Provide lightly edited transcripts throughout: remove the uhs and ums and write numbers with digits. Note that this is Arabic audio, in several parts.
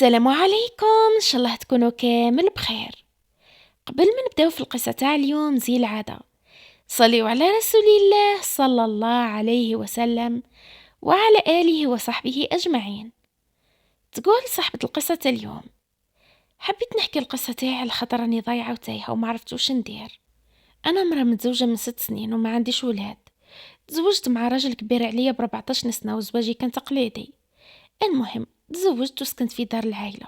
السلام عليكم، إن شاء الله تكونوا كامل بخير. قبل ما نبداو في القصة تاع اليوم زي العادة صليوا على رسول الله صلى الله عليه وسلم وعلى آله وصحبه أجمعين. تقول صاحبة القصة تاع اليوم: حبيت نحكي القصة تاعي على خاطر راني ضايعة وتايهة وما عرفت واش ندير. أنا مرة متزوجة من 6 سنين وما عنديش ولاد. تزوجت مع راجل كبير عليا ب14 سنة وزواجي كان تقليدي. المهم تزوجت وسكنت في دار العائلة.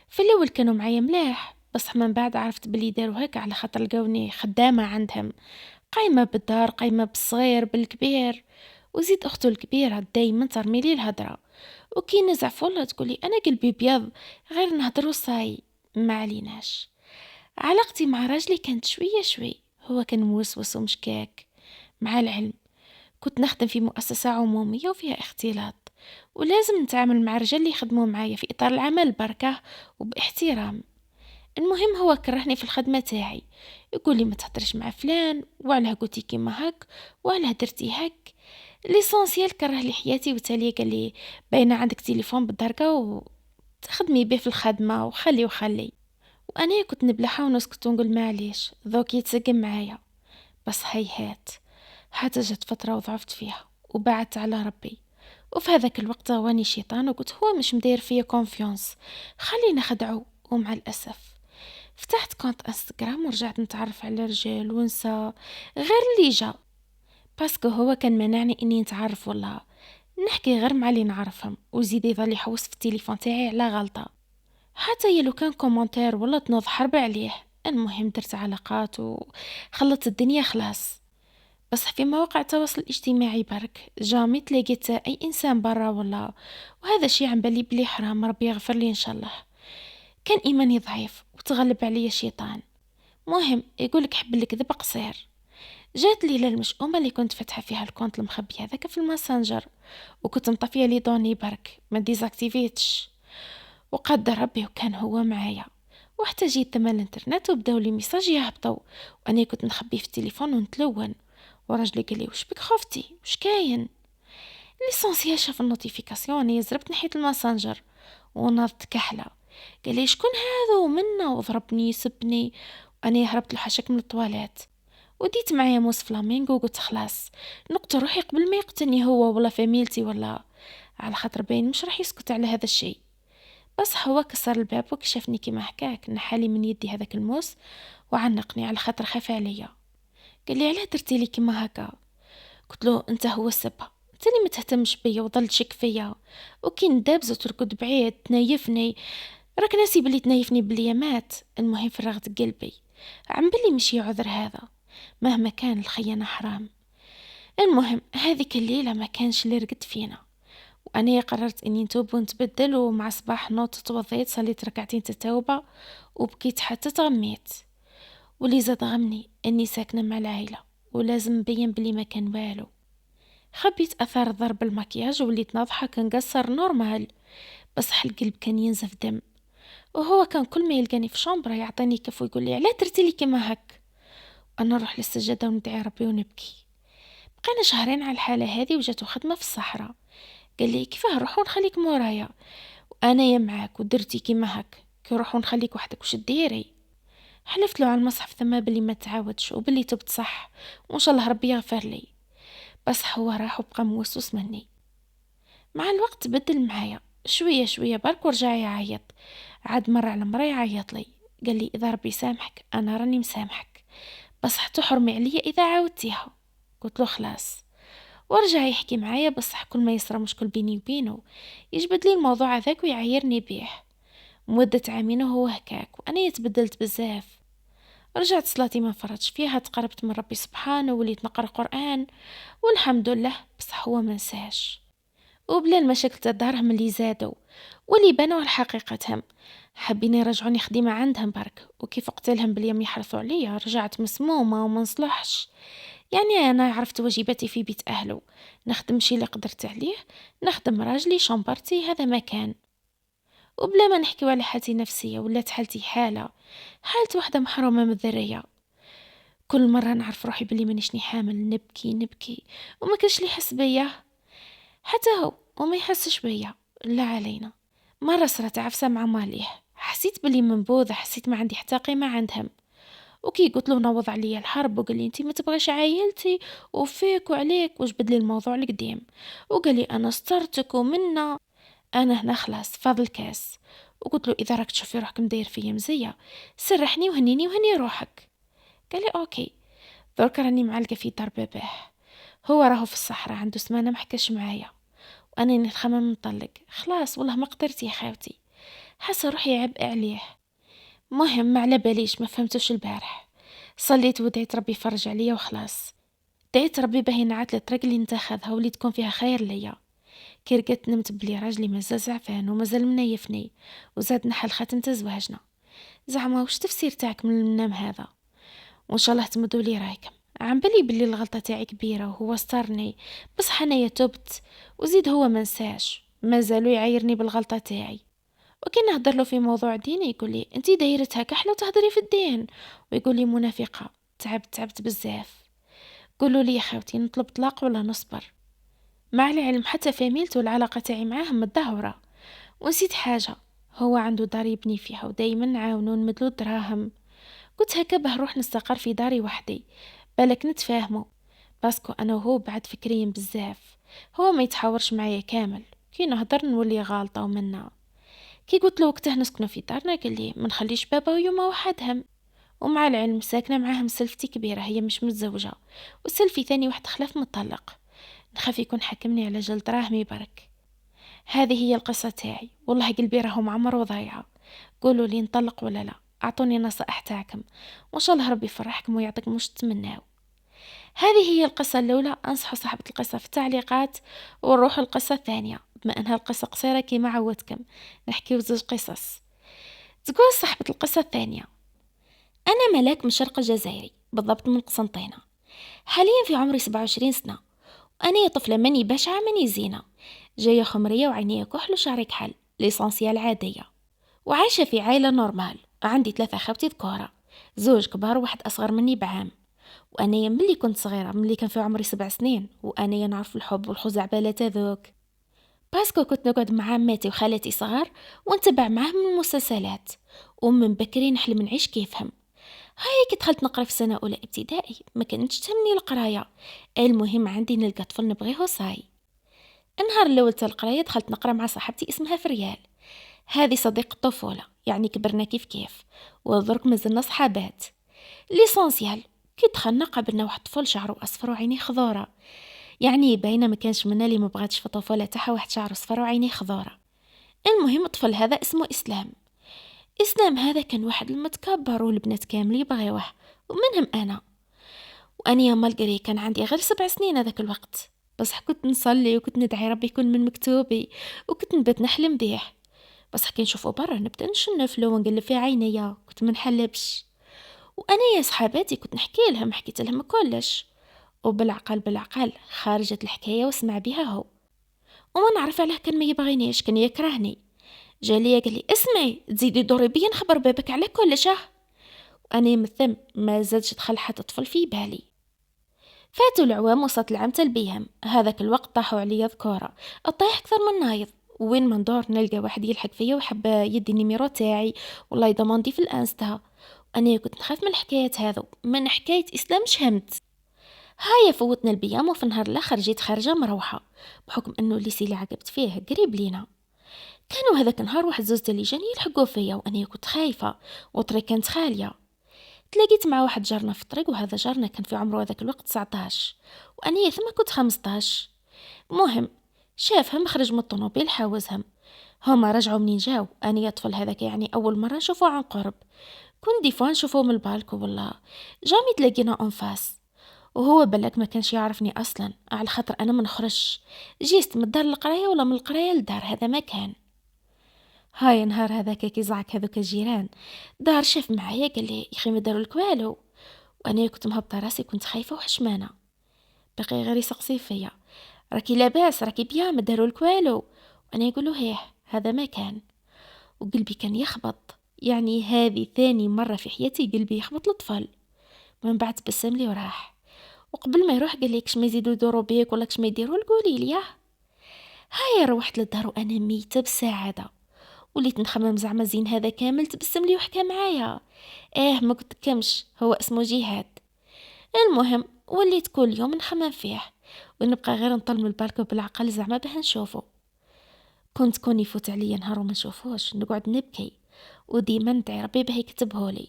في الاول كانوا معايا ملاح، بصح من بعد عرفت بلي داروا هكا على خاطر لقاوني خدامه عندهم، قايمه بالدار، قايمه بالصغير بالكبير. وزيد اخته الكبيره دايما ترمي لي الهضره، وكي نزع فولها تقولي انا قلبي بيض غير نهضروا صاي. ما عليناش. علاقتي مع راجلي كانت شويه شوي، هو كان موسوس ومشكاك. مع العلم كنت نخدم في مؤسسه عموميه وفيها اختلاط، ولازم نتعامل مع رجال اللي يخدموا معايا في اطار العمل بركه وباحترام. المهم هو كرهني في الخدمة تاعي، يقول لي ما تهدرش مع فلان، وعلاه قلتي كيما هك، وعلاه درتي هك. ليسونسيال كره لي حياتي، وتالي قال لي باينه عندك تليفون بالدرجة وتخدمي به في الخدمة وخلي وخلي. وانا كنت نبلعها ونسكت ونقول معليش ذوك يتسقم معايا. بس هيهات، حتى جت فترة وضعفت فيها وبعدت على ربي. وفي هذاك الوقت واني شيطان وقلت هو مش مدير فيا كونفيونس، خلينا خدعه. ومع الأسف فتحت كونت انستغرام ورجعت نتعرف على رجال ونساء غير اللي جا، باسكو هو كان منعني اني نتعرف والله نحكي غير مع اللي نعرفهم، وزيد يظل يحوس في التليفون تاعي على غلطة، حتى يلو كان كومنتير ولا تنوض حرب عليه. المهم درت علاقات وخلت الدنيا خلاص. بس في مواقع التواصل الاجتماعي برك جامي تلاقيت اي انسان برا والله، وهذا شي عم بالي بلي حرام، ربي يغفر لي ان شاء الله. كان ايماني ضعيف وتغلب عليا الشيطان. مهم يقولك حب الكذب قصير. جات لي المشؤومه اللي كنت فاتحه فيها الكونت المخبي هذاك في الماسنجر، وكنت مطفيه لي دوني برك ما ديزاكتيفيتش. وقدر ربي وكان هو معايا، وحتى جيت تما الانترنت وبداو لي ميساج يهبطوا، وانا كنت نخبي في التليفون ونتلون. وراجلي قال لي وش بك خفتي وش كاين؟ ليسونسيال شاف النوتيفيكاسيون يزربت ناحيه الماسنجر ونضت كحله. قال لي شكون هذا ومنا وضربني يسبني، وانا هربت له حشك من الطواليت. وديت معايا موس فلامينغو وقلت خلاص نقتل روحي قبل ما يقتلني هو ولا فاميلتي ولا، على خاطر باين مش راح يسكت على هذا الشيء. بس هو كسر الباب وكشفني كيما حكاك، نحالي من يدي هذاك الموس وعنقني على خاطر خاف عليا. قال لي علاه درتي لي كيما هكا؟ قلت له انت هو السبب، انت اللي ما تهتمش بيا وظل تشك فيا، وكي ندابز وتركض بعيد تنيفني، راك ناسي بلي تنيفني بلي مات. المهم فرغت قلبي، عم بلي مشي عذر هذا، مهما كان الخيانة حرام. المهم هذيك الليلة ما كانش اللي رقد فينا، وانا قررت اني نتوب ونتبدل. ومع صباح نوض توضيت صليت ركعتين التوبة وبكيت حتى تغميت. واللي زاد غمني اني ساكنة مع العائلة ولازم نبين بلي ما كان والو. خبيت اثار ضرب المكياج وليت ناضحة كنقصر نورمال، بصح القلب كان ينزف دم. وهو كان كل ما يلقاني في شومبرا يعطيني كف ويقول لي علا درتي لي كيما هك. انا نروح للسجاده وندعي ربي ونبكي. بقينا شهرين على الحاله هذه وجاتو خدمه في الصحراء. قال لي كيفاه نروح ونخليك مورايا، وانا يا معاك ودرتي كيما هك كي نروح ونخليك وحدك وش ديري. حلفت له على المصحف ثم بلي ما تعاودش وبلي تبت صح وان شاء الله ربي يغفر لي. بس هو راح وبقى موسوس مني. مع الوقت بدل معايا شويه شويه برك ورجع يعيط. عاد مرة على مرة يعيط لي، قال لي إذا ربي سامحك أنا راني مسامحك، بس تحرمي عليا إذا عاودتيها. قلت له خلاص. ورجع يحكي معايا، بصح كل ما يصرى مشكل بيني وبينه يجبد لي الموضوع هذاك ويعايرني بيه. مدة عامين وهو هكاك وأنا يتبدلت بزاف. رجعت صلاتي ما فرطش فيها، تقربت من ربي سبحانه وليت نقرأ قرآن والحمد لله. بصح هو منساش، وبلا المشاكل تاع دارهم اللي زادوا واللي بانوا على حقيقتهم. حابين يرجعوني خديمة عندهم برك، وكيف قتلهم باليوم يحرثوا عليا رجعت مسمومة وما نصلحش. يعني أنا عرفت واجباتي في بيت أهله، نخدم شي اللي قدرت عليه، نخدم راجلي شمبرتي هذا مكان. وبلا ما نحكيو على حالتي نفسية ولات حالتي حالة واحدة محرومة من الذرية. كل مرة نعرف روحي بلي مانيشني حامل نبكي نبكي، وما كاش لي يحس بيا، حتى هو وما يحسش بيا. لا علينا، مرة صرت عفسة مع ماليه، حسيت بلي منبوذة، حسيت ما عندي حتى قيمة عندهم. وكي قلت له نوض عليا الحرب وقال لي انتي ما تبغيش عايلتي وفيك وعليك، وجبد لي الموضوع القديم وقال لي انا سترتك ومنا. انا هنا خلاص فاضل كاس، وقلت له اذا راك تشوفي روحك مداير فيا مزيه سرحني وهنيني وهني روحك. قال لي اوكي. درك راني معلقه في دار باباه، هو راهو في الصحراء عنده سمانه ما حكاش معايا، وانا نخمم نطلق خلاص. والله ما قدرت يا خاوتي، حاسه روحي عبء عليه. مهم ما على باليش، ما فهمتوش البارح. صليت ودعيت ربي يفرج عليا وخلاص. دعيت ربي باه ينعت الطريق اللي نتاخذها واللي تكون فيها خير ليا. كي رقدت نمت بلي راجلي مازال زعفان ومازال منيفني، وزاد نحل خاتمة زواجنا. زعما وش تفسير تاعك من النام هذا؟ وان شاء الله تمدوا لي رايكم. عم بالي بلي الغلطة تاعي كبيرة وهو سترني، بصح انايا تبت، وزيد هو منساش مازالو يعايرني بالغلطة تاعي. وكي نهدر له في موضوع ديني يقول لي انتي دايرتها كحلة وتهدري في الدين، ويقول لي منافقة. تعبت بزاف. قولوا لي يا خاوتي نطلب طلاق ولا نصبر؟ مع العلم حتى فاميلته العلاقة تاعي معاه متدهورة. ونسيت حاجة، هو عنده دار يبني فيها ودايما نعاونو نمدلو دراهم. قلت هكا باه نروح نستقر في داري وحدي، بالك نتفاهمو، باسكو انا وهو بعد فكريين بزاف. هو ما يتحاورش معايا كامل، كي نهدر نولي غالطة ومنا. كي قلت له وقته نسكنو في دارنا قال لي ما نخليش بابا ويوما وحدهم. ومع العلم ساكنه معاهم سلفتي كبيره، هي مش متزوجه، وسلفي ثاني واحد خلاف مطلق. نخاف يكون حكمني على جلد راهمي برك. هذه هي القصه تاعي، والله قلبي راهو معمر وضايعه. قولوا لي نطلق ولا لا، اعطوني نصائح تاعكم، وان شاء الله ربي يفرحكم ويعطيكم واش تتمناو. هذه هي القصة الأولى. أنصح صاحبة القصة في التعليقات، ونروح القصة الثانية. بما أنها القصة قصيرة كما عودتكم نحكي زوج قصص. تقول صاحبة القصة الثانية: أنا ملاك من شرق الجزائري، بالضبط من قسنطينة. حاليا في عمري 27 سنة، وأنا طفلة ماني بشعة ماني زينة، جاية خمرية وعينيا كحل وشعري كحل، ليسانسيال عادية، وعايشة في عائلة نورمال. عندي 3 خوتي ذكورة، زوج كبار وواحد أصغر مني بعام. وأنايا ملي كنت صغيرة، ملي كان في عمري 7 سنين، وأنايا نعرف الحب والخزعبلات هذوك، باسكو كنت نقعد مع عماتي وخالاتي صغار ونتبع معاهم المسلسلات، ومن بكري نحلم نعيش كيفهم. هاي كي دخلت نقرا في سنة أولى ابتدائي ما كانتش تهمني القراية، المهم عندي نلقى طفل نبغيه وصاي. النهار الأول تاع القراية دخلت نقرا مع صاحبتي اسمها فريال. هذه صديقة الطفولة، يعني كبرنا كيف ودرك مازلنا صحابات. ليسانسيال كي دخلنا قابلنا واحد طفل شعره اصفر وعينيه خضوره، يعني باينه ما كانش منا اللي ما بغاتش في الطفوله تاعها واحد شعره اصفر وعينيه خضوره. المهم الطفل هذا اسمه اسلام هذا كان واحد المتكبر والبنات كامل يبغيوه ومنهم انا. واني يا مالقري كان عندي غير 7 سنين هذاك الوقت، بصح كنت نصلي وكنت ندعي ربي يكون من مكتوبي، وكنت نبات نحلم بيه. بصح كي نشوفه برا نبدا نشنفلو ونقلب في عينيا، كنت منحلبش. وانا يا صحاباتي كنت نحكي لهم، حكيت لهم كلش، وبالعقل خارجت الحكايه وسمع بها هو. وما نعرف علاه كان ما يبغينيش، كان يكرهني. جالي قال لي اسمعي تزيدي دوري بيا نخبر بابك على كلش وانا يمثم ما زادش دخل حتى طفل في بالي. فاتوا العوام وصلت العام تاع البيهم، هذاك الوقت طاحوا عليا ذكوره، الطيح اكثر من نايض. وين ما ندور نلقى واحد يلحق فيا ويحب يدي النيميرو تاعي والله يضمندي في الانستا. انا كنت نخاف من الحكايات هذو، من حكايه اسلام شهمت. هيا فوتنا البيام، وفي النهار الاخر جيت خارجه مروحه، بحكم انه الليسي اللي عقبت فيه قريب لينا. كانوا هذاك النهار واحد زوز اللجان يلحقوا فيا، وانا كنت خايفه والطريق كانت خاليه. تلاقيت مع واحد جارنا في الطريق، وهذا جارنا كان في عمره هذاك الوقت 19 وانا ثم كنت 15. مهم شافهم خرج من الطوموبيل حاوزهم، هما رجعوا منين جاو. انا طفل هذاك يعني اول مره نشوفه عن قرب، كنت ديفوا نشوفه من البالكو والله جامي تلاقينا انفاس. وهو بلك ما كانش يعرفني اصلا، على خاطر انا ما نخرجش، جيت من الدار للقرايه ولا من القرايه للدار، هذا ما كان. هاي نهار هذاك كي زعك هذوك الجيران دار شاف معايا قال لي يا اخي ما داروا لك والو. وانا كنت مهبطه راسي، كنت خايفه وحشمانه. بقي غير يسقسي فيا راكي لاباس راكي بيا ما داروا لك والو. وانا يقول له هيه هذا ما كان. وقلبي كان يخبط، يعني هذه ثاني مره في حياتي قلبي يخبط لطفل. من بعد تبسم لي وراح، وقبل ما يروح قال لي كش ما يزيدوا يدوروا بيك ولا كش ما يديروا قولي لي. هاي روحت للدار وانا ميته بالسعاده، وليت نخمم زعما زين هذا كامل تبسم لي وحكى معايا. ما كنت كمش هو اسمه جهاد. المهم وليت كل يوم نخمم فيه ونبقى غير نطل من البالكو بالعقل زعما باه نشوفه. كنت كون يفوت عليا نهار وما نشوفوش نقعد نبكي وديما ندعي ربي باه يكتبهولي،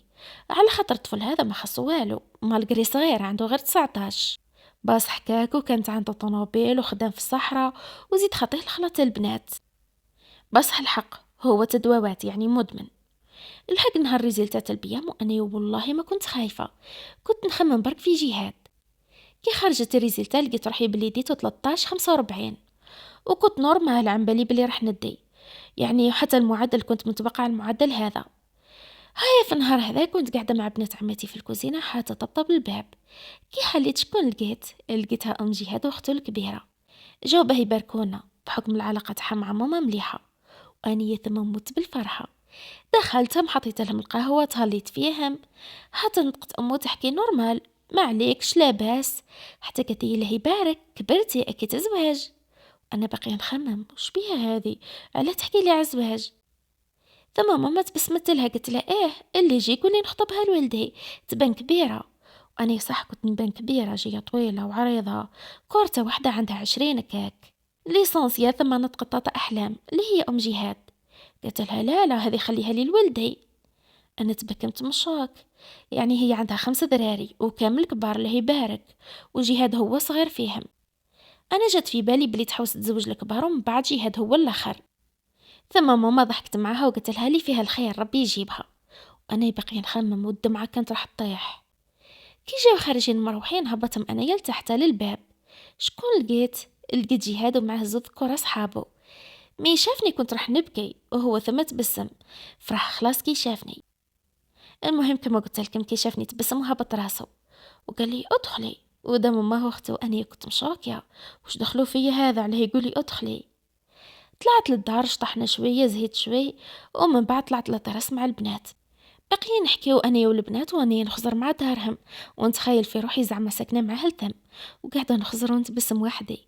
على خاطر الطفل هذا ما خصو والو، مالغري صغير عنده غير 19 باص حكاكو، كانت عنده طوموبيل وخدام في الصحراء وزيد خطيه لخلط البنات. بصح الحق هو تدواوات يعني مدمن. الحق نهار ريزلتات البيام واني والله ما كنت خايفه، كنت نخمم برك في جهاد. كي خرجت الريزلتا لقيت روحي بلي ديتو 13.45 وكنت نورمال، عن بالي بلي راح ندي، يعني حتى المعدل كنت متوقع المعدل هذا. هيا في النهار هذا كنت قاعده مع بنت عمتي في الكوزينه حتى طبطب الباب. كي حليت شكون لقيتها ام جهاد واختو الكبيره، جاو باه يباركونا بحكم العلاقه تاعها مع ماما مليحه، واني تمام مت بالفرحه. دخلتهم حطيت لهم القهوه تهليت فيهم، حتى نطقت امو تحكي نورمال ما عليكش لاباس، حتى قالت لي الله يبارك كبرتي اكيد تزواج. انا باقي نخمم وش بيها هذه، علاه تحكي لي على الزواج؟ ثم ماما تبسمت لها قلت لها اللي يجي قولي نخطبها لولدي تبان كبيره. واني صح كنت نبان كبيره، جايه طويله وعريضه، كورته واحده عندها 20 كاك، ليسانسيا ثم نطق طاطا احلام اللي هي ام جهاد. قلت لها لا هذه خليها لي لولدي. انا تبكمت من الشوك، يعني هي عندها 5 ذراري وكامل كبار الله يبارك، وجهاد هو صغير فيهم. انا جات في بالي بلي تحوس تزوج الكبار ومن بعد جهاد هو الاخر. ثم ماما ضحكت معها وقلت لها لي فيها الخير ربي يجيبها. وانا باقي نخمم والدمعه كانت راح تطيح. كي جاو خارجين مروحين هبطهم انايا لتحت للباب. شكون لقيت جهاد ومعه زوج كرة صحابه. مي شافني كنت راح نبكي وهو ثم تبسم، فرح خلاص كي شافني. المهم كما قلت لكم كي شافني تبسم وهبط راسه وقال لي ادخلي، ودام امه واخته اني كنت مشوكيه وش دخلوا فيا هذا عليه يقول لي ادخلي. طلعت للدار شطحنا شويه زهيت شوي، ومن بعد طلعت للترس مع البنات. بقينا نحكيو اني والبنات واني نخزر مع دارهم ونتخيل في روحي زعما ساكنه مع هلثم وقاعده نخزر ونتبسم وحدي.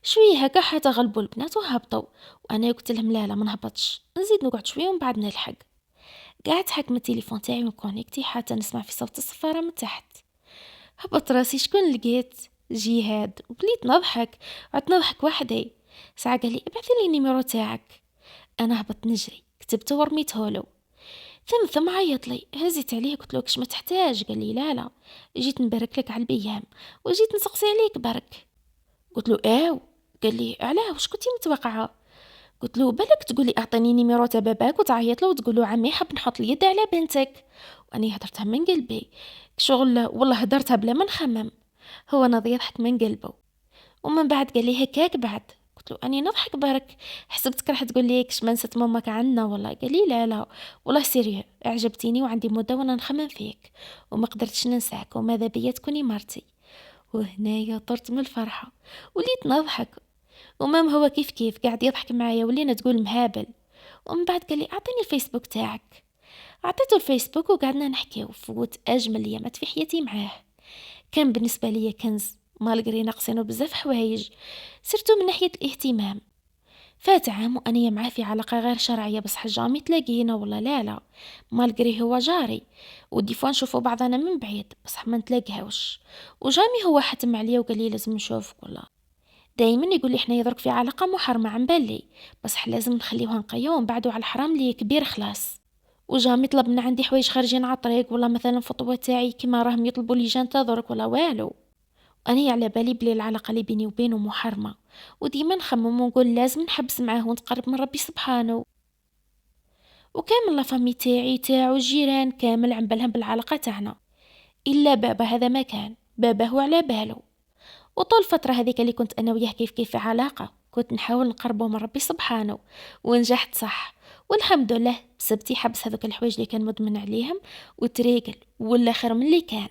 شويه هكا حتى غلبوا البنات وهبطوا، وانا قلت لهم لا ما نهبطش نزيد نقعد شويه ومن بعد نلحق. قعدت حكم التليفون تاعي وكونيكتي حتى نسمع في صوت الصفاره من تحت. هبط راسي شكون لقيت؟ جهاد. وبليت نضحك، عدت نضحك وحدي. ساعه قال لي ابعثي لي النيميرو تاعك. انا هبط نجري كتبته ورميته له. ثم عيط لي، هزيت عليه قلت له كش ما تحتاج. قال لي لا جيت نبارك لك على البيام وجيت نسقسي عليك برك. قلت له قال لي علاه واش كنتي متوقعه؟ قلت له بالك تقولي اعطيني نيميرو تاع باباك وتعيط له وتقول له عمي حاب نحط اليد على بنتك. واني هدرتها من قلبي شغل، والله هدرتها بلا ما نخمم. هو ناضي يضحك من قلبه، ومن بعد قال لي هكاك بعد. قلت له اني نضحك برك، حسبتك راح تقول لي كش ما نسيت ماماك عنا والله. قال لي لا والله سيريو اعجبتيني وعندي مده وانا نخمم فيك وما قدرتش ننساك وماذا بيا تكوني مرتي. وهنايا طرت من الفرحه وليت نضحك، ومام هو كيف قاعد يضحك معايا ولينا تقول مهابل. ومن بعد قال لي اعطيني الفيسبوك تاعك. عطيته الفيسبوك وقعدنا نحكي وفوت اجمل ايامات في حياتي معاه. كان بالنسبه لي كنز، مالغري ناقصينه بزاف حوايج سرتو من ناحيه الاهتمام. فات عام واني معاه في علاقه غير شرعيه بصح جامي تلاقينا ولا لا مالغري هو جاري وديفوا نشوفوا بعضنا من بعيد بصح ما نتلاقاوش. وجامي هو حتم عليا وقال لي لازم نشوفك ولا. دايما يقول لي احنا يضرك في علاقه محرمه عن بالي بصح لازم نخليوها نقيه ونبعدوا على الحرام اللي كبير خلاص. وجامي طلب من عندي حوايج خارجين على الطريق ولا مثلا فطوه تاعي كيما راهم يطلبوا لي جان تضرك ولا والو. أنا على بالي بلي العلاقة اللي بيني وبينه محرمة، وديما نخمم ونقول لازم نحبس معاه ونتقرب من ربي سبحانه. وكامل لافامي تاعو الجيران كامل عم بالهم بالعلاقة تاعنا، إلا بابا هذا ما كان، بابا هو على باله. وطول الفترة هذيك اللي كنت أنا وياه كيف في علاقة كنت نحاول نقربه من ربي سبحانه ونجحت صح، والحمد لله بسبتي حبس هذوك الحوايج اللي كان مدمن عليهم وتريقل ولا خير من اللي كان.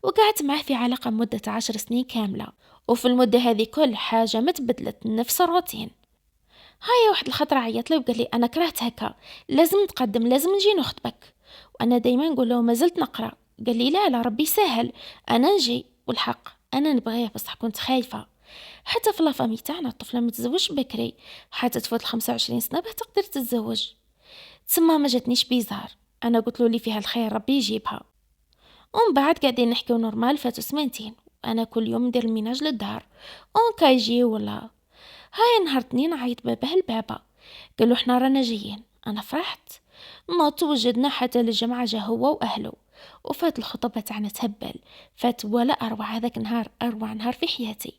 وقعدت معه في علاقة مدة 10 سنين كاملة، وفي المدة هذه كل حاجة ما تبدلت نفس الروتين. هاي واحد الخطرة عيط لي وقال لي أنا كرهت هكا، لازم نتقدم لازم نجي نخطبك. وأنا دايما نقول له ما زلت نقرأ. قال لي لا ربي سهل أنا نجي، والحق أنا نبغيه بصح كنت خايفة حتى في لافامي تاعنا الطفلة ما تتزوجش بكري حتى تفوت 25 سنة باه تقدر تتزوج. تسمى ما جاتنيش بيزار، انا قلت له اللي فيها الخير ربي يجيبها. ومن بعد قاعدين نحكيو نورمال، فاتو سمانتين وانا كل يوم ندير الميناج للدار اون كايجي ولا. هاي نهار اثنين عيط باباه البابا، قالو حنا رانا جايين. انا فرحت، ما توجدنا حتى للجمعة، جا هو واهله وفات الخطبة تاعنا تهبل. فات ولا اروع، هذاك نهار اروع نهار في حياتي،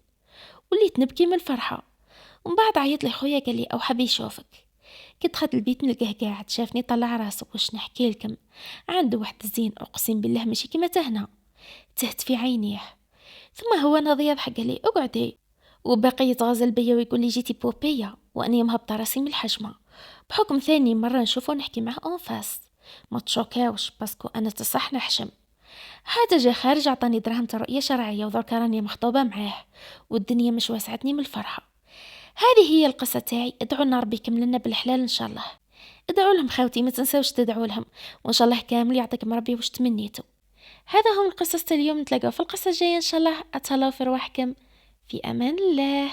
وليت نبكي من الفرحة. ومن بعد عيط لي خويا قال لي او حبي يشوفك. كي دخلت البيت نلقاه قاعد شافني طلع راسه. واش نحكي لكم، عنده واحد الزين اقسم بالله ماشي كيما تهنا، تهت في عينيه. ثم هو ناضي يضحك قال لي اقعدي، وباقي يتغزل بيا ويقول لي جيتي بوبيا، واني مهبطه راسي من الحشمه. بحكم ثاني مره نشوفه ونحكي معاه اون فاس. ما تشوكاوش باسكو انا تصح نحشم. هذا جا خارج عطاني دراهم تاع رؤيه شرعيه، ودركا راني مخطوبه معاه والدنيا مش واسعتني من الفرحه. هذه هي القصه تاعي. ادعوا لنا ربي يكمل لنا بالحلال ان شاء الله. ادعوا لهم خوتي، ما تنساوش تدعوا لهم، وان شاء الله كامل يعطيكم ربي واش تمنيتوا. هذا هم القصص اليوم، نتلاقاو في القصة الجاية إن شاء الله. أتهلاو في رواحكم، في أمان الله.